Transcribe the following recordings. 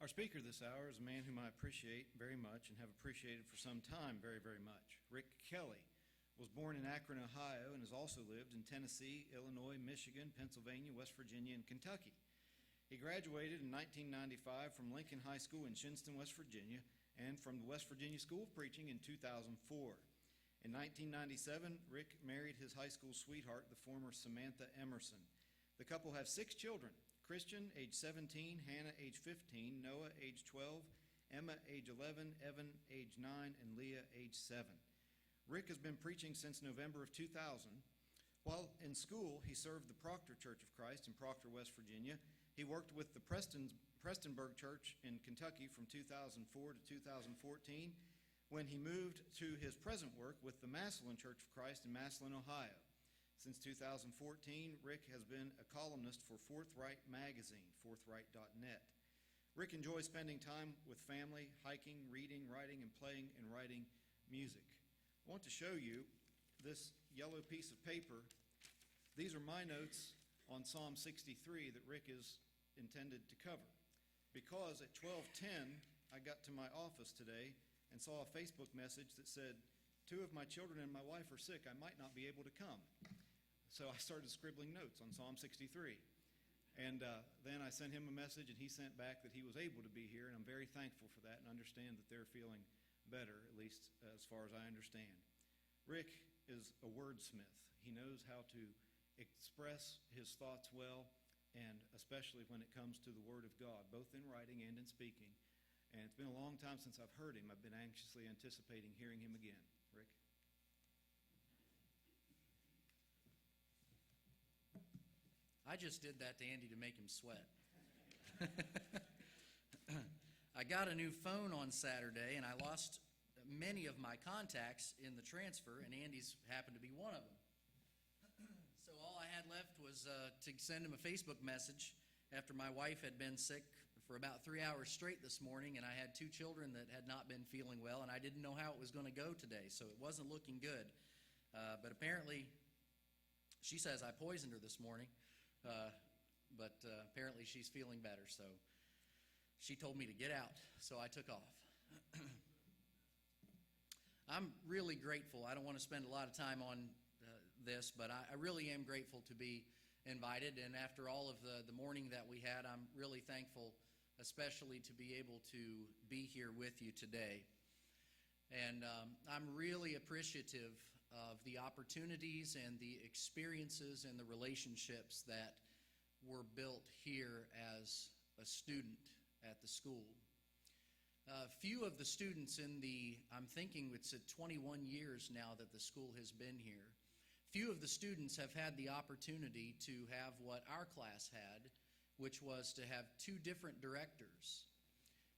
Our speaker this hour is a man whom I appreciate very much and have appreciated for some time very, very much. Rick Kelley was born in Akron, Ohio, and has also lived in Tennessee, Illinois, Michigan, Pennsylvania, West Virginia, and Kentucky. He graduated in 1995 from Lincoln High School in Shinston, West Virginia, and from the West Virginia School of Preaching in 2004. In 1997, Rick married his high school sweetheart, the former Samantha Emerson. The couple have 6 children: Christian, age 17, Hannah, age 15, Noah, age 12, Emma, age 11, Evan, age 9, and Leah, age 7. Rick has been preaching since November of 2000. While in school, he served the Proctor Church of Christ in Proctor, West Virginia. He worked with the Prestonburg Church in Kentucky from 2004 to 2014, when he moved to his present work with the Massillon Church of Christ in Massillon, Ohio. Since 2014, Rick has been a columnist for Forthright magazine, forthright.net. Rick enjoys spending time with family, hiking, reading, writing, and playing and writing music. I want to show you this yellow piece of paper. These are my notes on Psalm 63 that Rick is intended to cover. Because at 12:10, I got to my office today and saw a Facebook message that said, 2 of my children and my wife are sick. I might not be able to come. So I started scribbling notes on Psalm 63. And then I sent him a message, and he sent back that he was able to be here, and I'm very thankful for that and understand that they're feeling better, at least as far as I understand. Rick is a wordsmith. He knows how to express his thoughts well, and especially when it comes to the Word of God, both in writing and in speaking. And it's been a long time since I've heard him. I've been anxiously anticipating hearing him again. Rick? I just did that to Andy to make him sweat. I got a new phone on Saturday, and I lost many of my contacts in the transfer, and Andy's happened to be one of them. So all I had left was to send him a Facebook message after my wife had been sick for about 3 hours straight this morning, and I had 2 children that had not been feeling well, and I didn't know how it was going to go today, so it wasn't looking good. But apparently, she says I poisoned her this morning. But apparently she's feeling better, so she told me to get out, so I took off. I'm really grateful. I don't want to spend a lot of time on this, but I really am grateful to be invited, and after all of the morning that we had, I'm really thankful, especially to be able to be here with you today. And I'm really appreciative of the opportunities and the experiences and the relationships that were built here as a student at the school. Few of the students I'm thinking it's at 21 years now that the school has been here. Few of the students have had the opportunity to have what our class had, which was to have 2 different directors.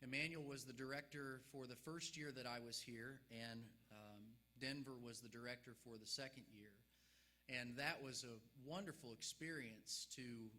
Emmanuel was the director for the first year that I was here, and Denver was the director for the second year. And that was a wonderful experience to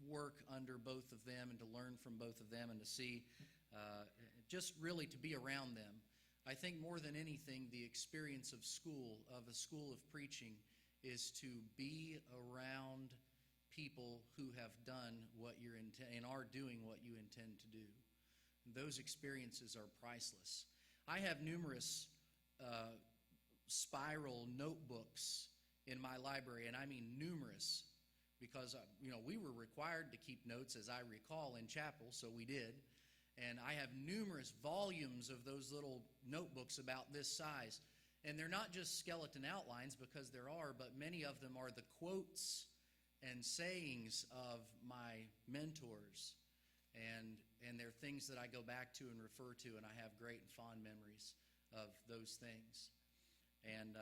work under both of them and to learn from both of them and to see, just really to be around them. I think more than anything, the experience of a school of preaching, is to be around people who have done what you're and are doing what you intend to do. Those experiences are priceless. I have numerous spiral notebooks in my library, and I mean numerous, because we were required to keep notes, as I recall, in chapel, so we did. And I have numerous volumes of those little notebooks about this size. And they're not just skeleton outlines, because there are, but many of them are the quotes and sayings of my mentors. And they're things that I go back to and refer to, and I have great and fond memories of those things. And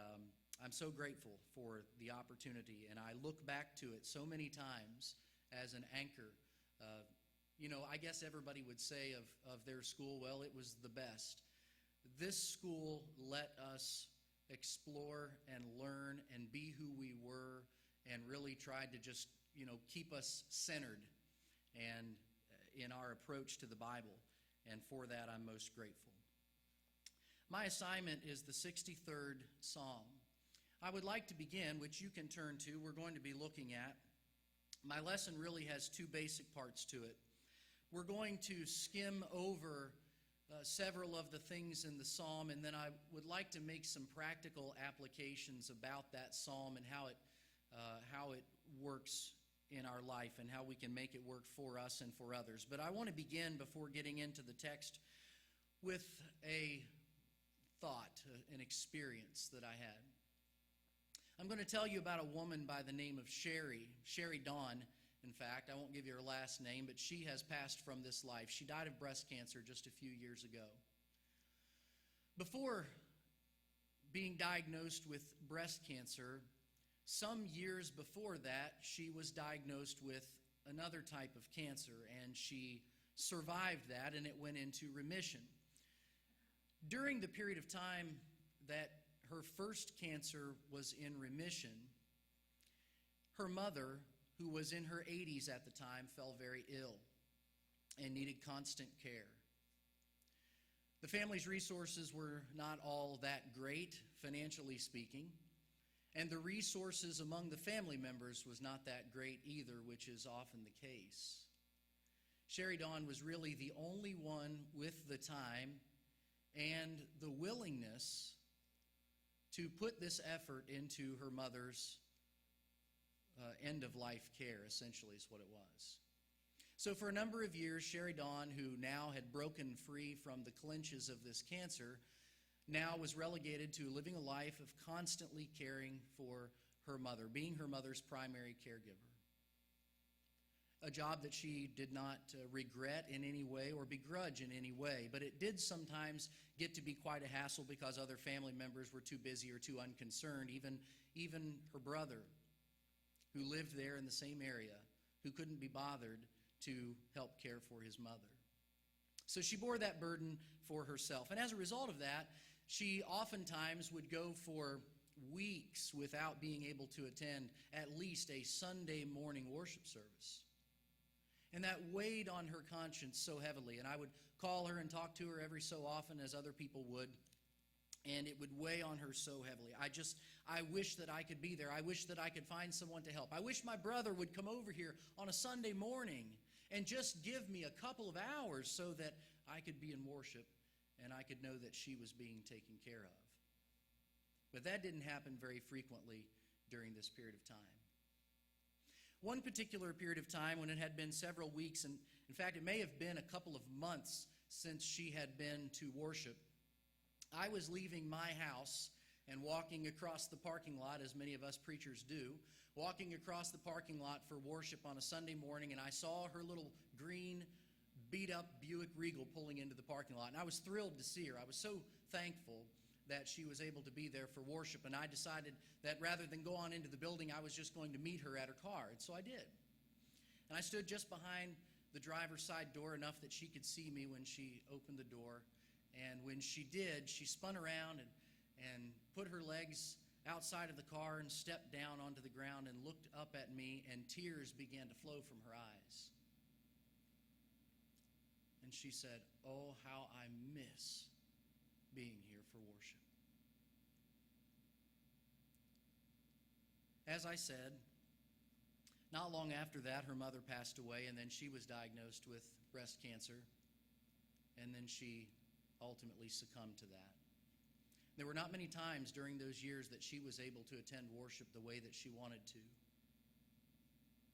I'm so grateful for the opportunity, and I look back to it so many times as an anchor. I guess everybody would say of their school, well, it was the best. This school let us explore and learn and be who we were, and really tried to just, keep us centered and in our approach to the Bible, and for that I'm most grateful. My assignment is the 63rd Psalm. I would like to begin, which you can turn to, we're going to be looking at. My lesson really has 2 basic parts to it. we're going to skim over several of the things in the psalm, and then I would like to make some practical applications about that psalm and how it works in our life and how we can make it work for us and for others. But I want to begin, before getting into the text, with a thought, an experience that I had. I'm going to tell you about a woman by the name of Sherry Dawn. In fact, I won't give you her last name, but she has passed from this life. She died of breast cancer just a few years ago. Before being diagnosed with breast cancer, some years before that, she was diagnosed with another type of cancer, and she survived that, and it went into remission. During the period of time that her first cancer was in remission, her mother, who was in her 80s at the time, fell very ill and needed constant care. The family's resources were not all that great, financially speaking, and the resources among the family members was not that great either, which is often the case. Sherry Dawn was really the only one with the time and the willingness to put this effort into her mother's end-of-life care, essentially, is what it was. So for a number of years, Sherry Dawn, who now had broken free from the clinches of this cancer, now was relegated to living a life of constantly caring for her mother, being her mother's primary caregiver. A job that she did not regret in any way or begrudge in any way, but it did sometimes get to be quite a hassle because other family members were too busy or too unconcerned, even her brother, who lived there in the same area, who couldn't be bothered to help care for his mother. So she bore that burden for herself. And as a result of that, she oftentimes would go for weeks without being able to attend at least a Sunday morning worship service. And that weighed on her conscience so heavily. And I would call her and talk to her every so often, as other people would, and it would weigh on her so heavily. I wish that I could be there. I wish that I could find someone to help. I wish my brother would come over here on a Sunday morning and just give me a couple of hours so that I could be in worship and I could know that she was being taken care of. But that didn't happen very frequently during this period of time. One particular period of time, when it had been several weeks, and in fact it may have been a couple of months since she had been to worship, I was leaving my house and walking across the parking lot, as many of us preachers do, walking across the parking lot for worship on a Sunday morning, and I saw her little green, beat-up Buick Regal pulling into the parking lot, and I was thrilled to see her. I was so thankful that she was able to be there for worship, and I decided that rather than go on into the building, I was just going to meet her at her car, and so I did. And I stood just behind the driver's side door enough that she could see me when she opened the door. And when she did, she spun around and put her legs outside of the car and stepped down onto the ground and looked up at me, and tears began to flow from her eyes. And she said, "Oh, how I miss being here for worship." As I said, not long after that, her mother passed away, and then she was diagnosed with breast cancer, and then she ultimately succumbed to that. There were not many times during those years that she was able to attend worship the way that she wanted to.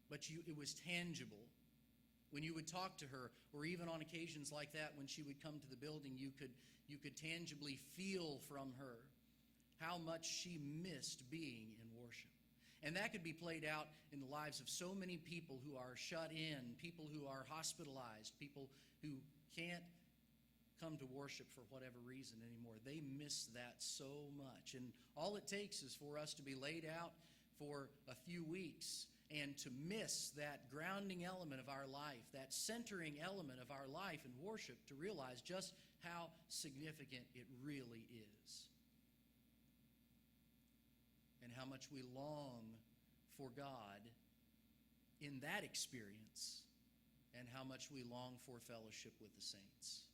But it was tangible. When you would talk to her, or even on occasions like that, when she would come to the building, you could tangibly feel from her how much she missed being in worship. And that could be played out in the lives of so many people who are shut in, people who are hospitalized, people who can't come to worship for whatever reason anymore. They miss that so much. And all it takes is for us to be laid out for a few weeks and to miss that grounding element of our life, that centering element of our life in worship, to realize just how significant it really is. And how much we long for God in that experience, and how much we long for fellowship with the saints.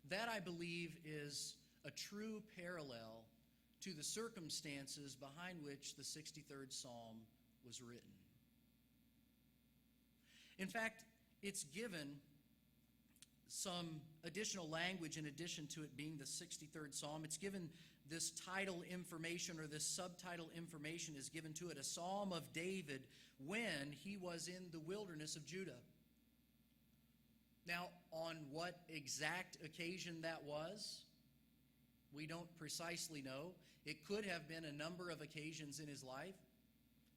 That, I believe, is a true parallel to the circumstances behind which the 63rd Psalm was written. In fact, it's given some additional language in addition to it being the 63rd Psalm. It's given this title information, or this subtitle information is given to it, a Psalm of David when he was in the wilderness of Judah. Now, on what exact occasion that was, we don't precisely know. It could have been a number of occasions in his life.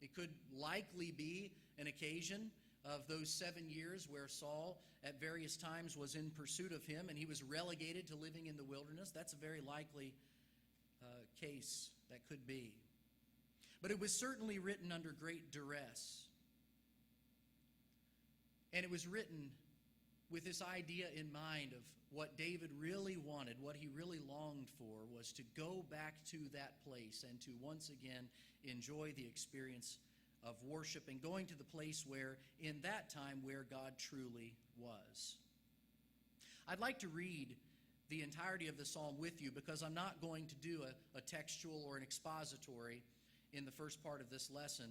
It could likely be an occasion of those 7 years where Saul at various times was in pursuit of him and he was relegated to living in the wilderness. That's a very likely case that could be. But it was certainly written under great duress. And it was written with this idea in mind of what David really wanted, what he really longed for, was to go back to that place and to once again enjoy the experience of worship and going to the place where, in that time, where God truly was. I'd like to read the entirety of the psalm with you because I'm not going to do a textual or an expository in the first part of this lesson,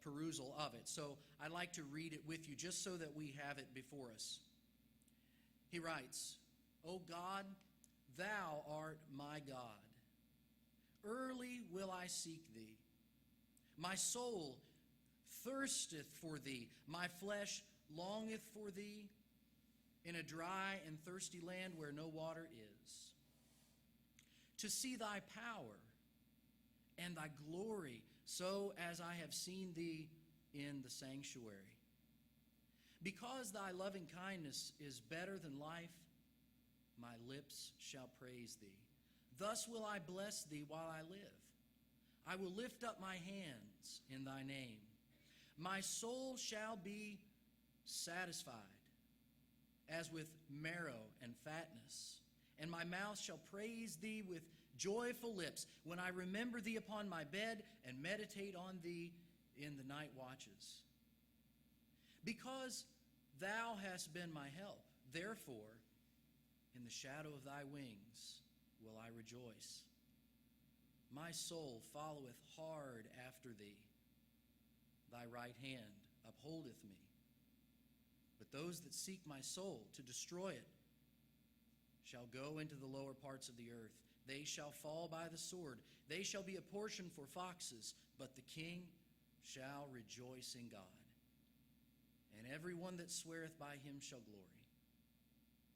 perusal of it. So I'd like to read it with you just so that we have it before us. He writes, O God, thou art my God. Early will I seek thee. My soul thirsteth for thee. My flesh longeth for thee in a dry and thirsty land where no water is, to see thy power and thy glory, so as I have seen thee in the sanctuary. Because thy loving kindness is better than life, my lips shall praise thee. Thus will I bless thee while I live. I will lift up my hands in thy name. My soul shall be satisfied as with marrow and fatness, and my mouth shall praise thee with joyful lips when I remember thee upon my bed and meditate on thee in the night watches. Because thou hast been my help, therefore in the shadow of thy wings will I rejoice. My soul followeth hard after thee. Thy right hand upholdeth me. But those that seek my soul to destroy it shall go into the lower parts of the earth. They shall fall by the sword. They shall be a portion for foxes, but the king shall rejoice in God. And every one that sweareth by him shall glory.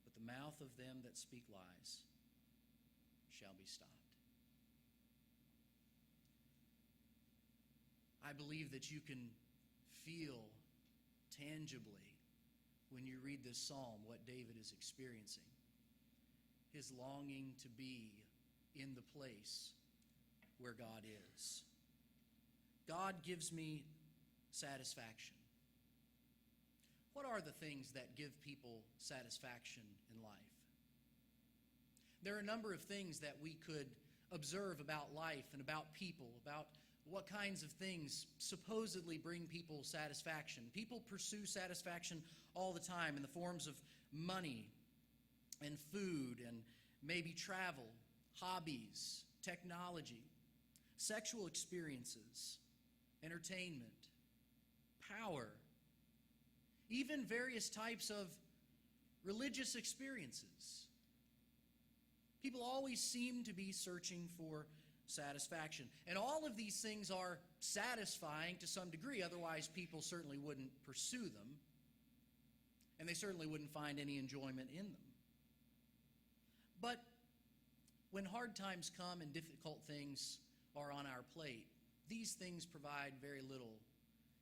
But the mouth of them that speak lies shall be stopped. I believe that you can feel tangibly when you read this psalm what David is experiencing. His longing to be in the place where God is. God gives me satisfaction. What are the things that give people satisfaction in life? There are a number of things that we could observe about life and about people, about what kinds of things supposedly bring people satisfaction. People pursue satisfaction all the time in the forms of money and food and maybe travel, hobbies, technology, sexual experiences, entertainment, power, even various types of religious experiences. People always seem to be searching for satisfaction. And all of these things are satisfying to some degree, otherwise people certainly wouldn't pursue them, and they certainly wouldn't find any enjoyment in them. But when hard times come and difficult things are on our plate, these things provide very little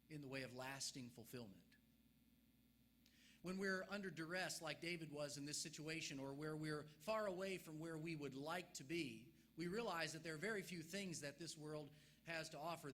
in the way of lasting fulfillment. When we're under duress like David was in this situation, or where we're far away from where we would like to be, we realize that there are very few things that this world has to offer